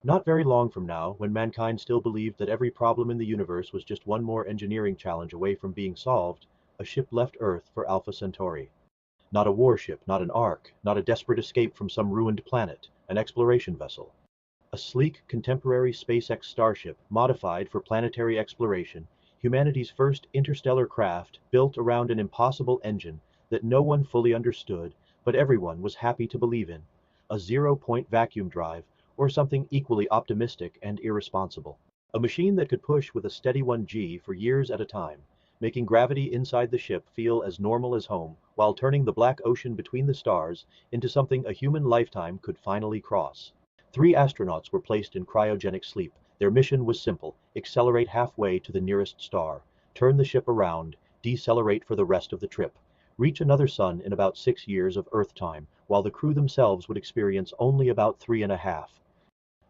Not very long from now, when mankind still believed that every problem in the universe was just one more engineering challenge away from being solved, a ship left Earth for Alpha Centauri. Not a warship, not an ark, not a desperate escape from some ruined planet, an exploration vessel. A sleek, contemporary SpaceX Starship, modified for planetary exploration, humanity's first interstellar craft built around an impossible engine that no one fully understood, but everyone was happy to believe in. A zero-point vacuum drive, or something equally optimistic and irresponsible. A machine that could push with a steady 1G for years at a time, making gravity inside the ship feel as normal as home, while turning the black ocean between the stars into something a human lifetime could finally cross. 3 astronauts were placed in cryogenic sleep. Their mission was simple: accelerate halfway to the nearest star, turn the ship around, decelerate for the rest of the trip, reach another sun in about 6 years of Earth time, while the crew themselves would experience only about 3.5.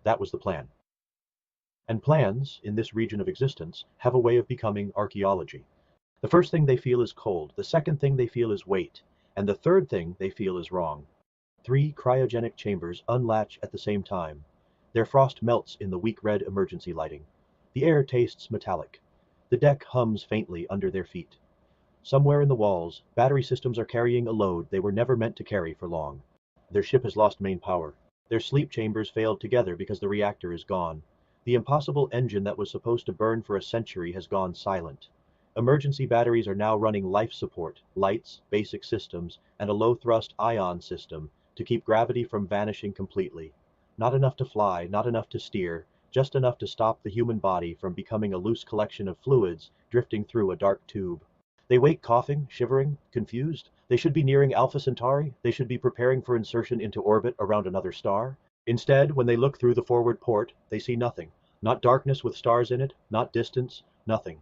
That was the plan. And plans, in this region of existence, have a way of becoming archaeology. The first thing they feel is cold, the second thing they feel is weight, and the third thing they feel is wrong. 3 cryogenic chambers unlatch at the same time. Their frost melts in the weak red emergency lighting. The air tastes metallic. The deck hums faintly under their feet. Somewhere in the walls, battery systems are carrying a load they were never meant to carry for long. Their ship has lost main power. Their sleep chambers failed together because the reactor is gone. The impossible engine that was supposed to burn for a century has gone silent. Emergency batteries are now running life support, lights, basic systems, and a low-thrust ion system to keep gravity from vanishing completely. Not enough to fly, not enough to steer, just enough to stop the human body from becoming a loose collection of fluids drifting through a dark tube. They wake coughing, shivering, confused. They should be nearing Alpha Centauri. They should be preparing for insertion into orbit around another star. Instead, when they look through the forward port, they see nothing. Not darkness with stars in it, not distance, nothing.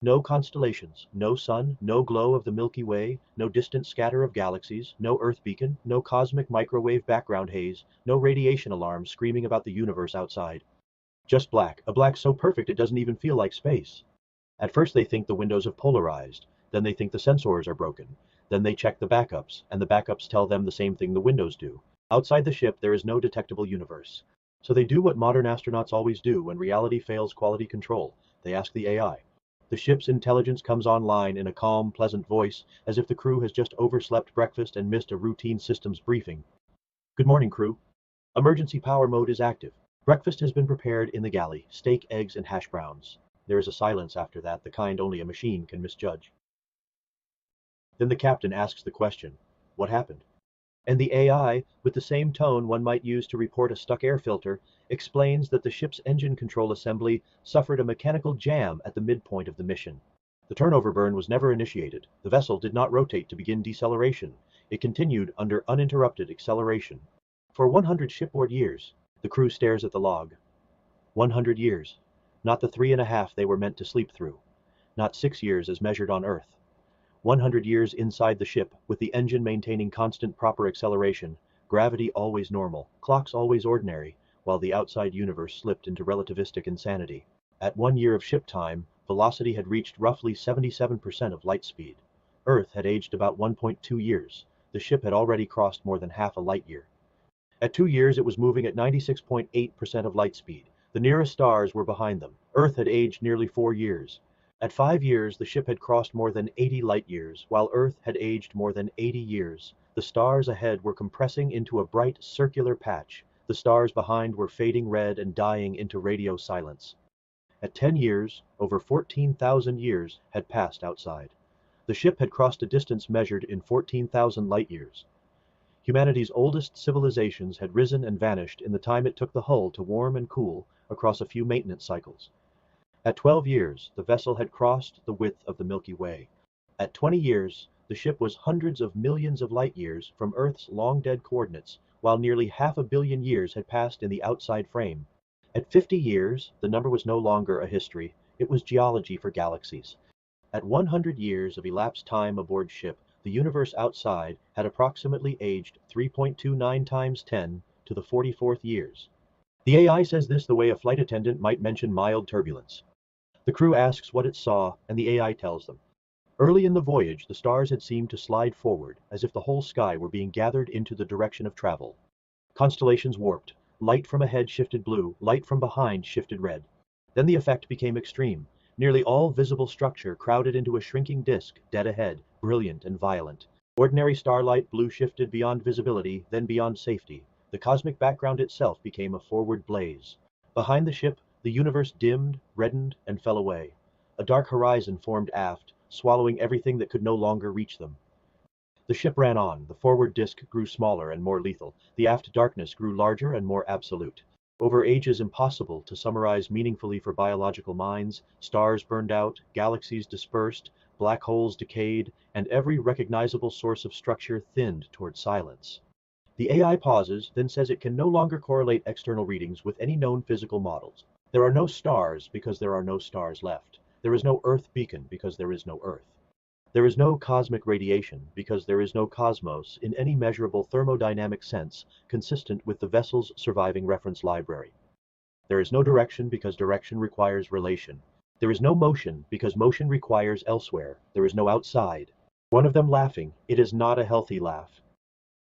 No constellations, no sun, no glow of the Milky Way, no distant scatter of galaxies, no Earth beacon, no cosmic microwave background haze, no radiation alarms screaming about the universe outside. Just black, a black so perfect it doesn't even feel like space. At first they think the windows have polarized, then they think the sensors are broken, then they check the backups, and the backups tell them the same thing the windows do. Outside the ship there is no detectable universe. So they do what modern astronauts always do when reality fails quality control. They ask the AI. The ship's intelligence comes online in a calm, pleasant voice, as if the crew has just overslept breakfast and missed a routine systems briefing. Good morning, crew. Emergency power mode is active. Breakfast has been prepared in the galley, steak, eggs, and hash browns. There is a silence after that, the kind only a machine can misjudge. Then the captain asks the question, what happened? And the AI, with the same tone one might use to report a stuck air filter, explains that the ship's engine control assembly suffered a mechanical jam at the midpoint of the mission. The turnover burn was never initiated. The vessel did not rotate to begin deceleration. It continued under uninterrupted acceleration. For 100 shipboard years, the crew stares at the log. 100 years. Not the 3.5 they were meant to sleep through. Not 6 years as measured on Earth. 100 years inside the ship, with the engine maintaining constant proper acceleration, gravity always normal, clocks always ordinary, while the outside universe slipped into relativistic insanity. At 1 year of ship time, velocity had reached roughly 77% of light speed. Earth had aged about 1.2 years. The ship had already crossed more than half a light year. At 2 years it was moving at 96.8% of light speed. The nearest stars were behind them. Earth had aged nearly 4 years. At 5 years the ship had crossed more than 80 light years, while Earth had aged more than 80 years. The stars ahead were compressing into a bright circular patch. The stars behind were fading red and dying into radio silence. At 10 years, over 14,000 years had passed outside. The ship had crossed a distance measured in 14,000 light years. Humanity's oldest civilizations had risen and vanished in the time it took the hull to warm and cool across a few maintenance cycles. At 12 years, the vessel had crossed the width of the Milky Way. At 20 years, the ship was hundreds of millions of light years from Earth's long-dead coordinates, while nearly half a billion years had passed in the outside frame. At 50 years, the number was no longer a history, it was geology for galaxies. At 100 years of elapsed time aboard ship, the universe outside had approximately aged 3.29 times 10 to the 44th years. The AI says this the way a flight attendant might mention mild turbulence. The crew asks what it saw, and the AI tells them. Early in the voyage, the stars had seemed to slide forward, as if the whole sky were being gathered into the direction of travel. Constellations warped, Light from ahead shifted blue, light from behind shifted red. Then the effect became extreme. Nearly all visible structure crowded into a shrinking disk, dead ahead, brilliant and violent. Ordinary starlight blue shifted beyond visibility, then beyond safety. The cosmic background itself became a forward blaze. Behind the ship, the universe dimmed, reddened, and fell away. A dark horizon formed aft, swallowing everything that could no longer reach them. The ship ran on, the forward disk grew smaller and more lethal, the aft darkness grew larger and more absolute. Over ages impossible to summarize meaningfully for biological minds, stars burned out, galaxies dispersed, black holes decayed, and every recognizable source of structure thinned toward silence. The AI pauses, then says it can no longer correlate external readings with any known physical models. There are no stars because there are no stars left. There is no Earth beacon because there is no Earth. There is no cosmic radiation because there is no cosmos in any measurable thermodynamic sense consistent with the vessel's surviving reference library. There is no direction because direction requires relation. There is no motion because motion requires elsewhere. There is no outside. One of them laughing, it is not a healthy laugh.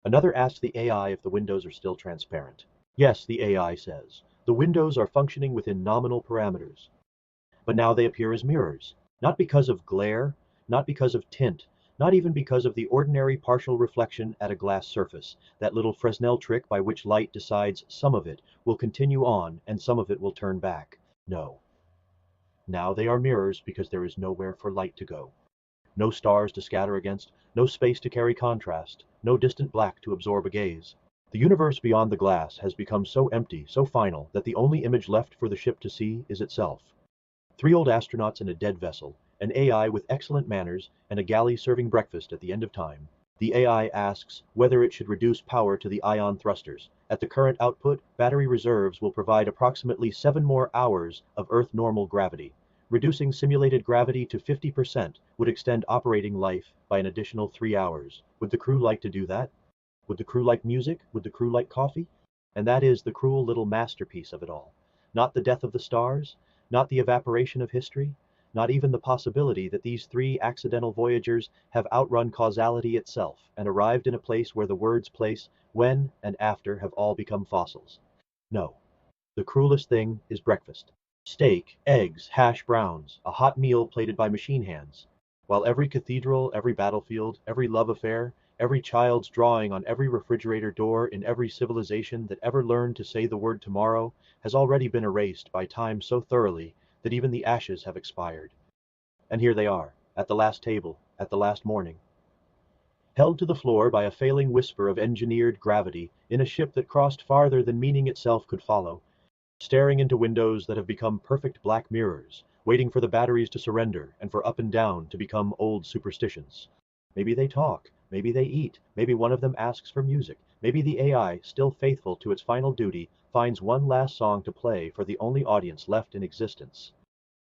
Another asks the AI if the windows are still transparent. Yes, the AI says. The windows are functioning within nominal parameters. But now they appear as mirrors, not because of glare, not because of tint, not even because of the ordinary partial reflection at a glass surface, that little Fresnel trick by which light decides some of it will continue on and some of it will turn back. No. Now they are mirrors because there is nowhere for light to go. No stars to scatter against, no space to carry contrast, no distant black to absorb a gaze. The universe beyond the glass has become so empty, so final, that the only image left for the ship to see is itself. 3 old astronauts in a dead vessel, an AI with excellent manners, and a galley serving breakfast at the end of time. The AI asks whether it should reduce power to the ion thrusters. At the current output, battery reserves will provide approximately 7 more hours of Earth normal gravity. Reducing simulated gravity to 50% would extend operating life by an additional 3 hours. Would the crew like to do that? Would the crew like music? Would the crew like coffee? And that is the cruel little masterpiece of it all. Not the death of the stars, not the evaporation of history, not even the possibility that these 3 accidental voyagers have outrun causality itself and arrived in a place where the words place, when, and after have all become fossils. No. The cruelest thing is breakfast. Steak, eggs, hash browns, a hot meal plated by machine hands. While every cathedral, every battlefield, every love affair, every child's drawing on every refrigerator door in every civilization that ever learned to say the word tomorrow has already been erased by time so thoroughly that even the ashes have expired. And here they are, at the last table, at the last morning. Held to the floor by a failing whisper of engineered gravity in a ship that crossed farther than meaning itself could follow, staring into windows that have become perfect black mirrors, waiting for the batteries to surrender and for up and down to become old superstitions. Maybe they talk, maybe they eat, maybe one of them asks for music, maybe the AI, still faithful to its final duty, finds one last song to play for the only audience left in existence.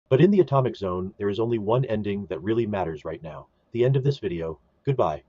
But in the atomic zone, there is only one ending that really matters right now. The end of this video. Goodbye.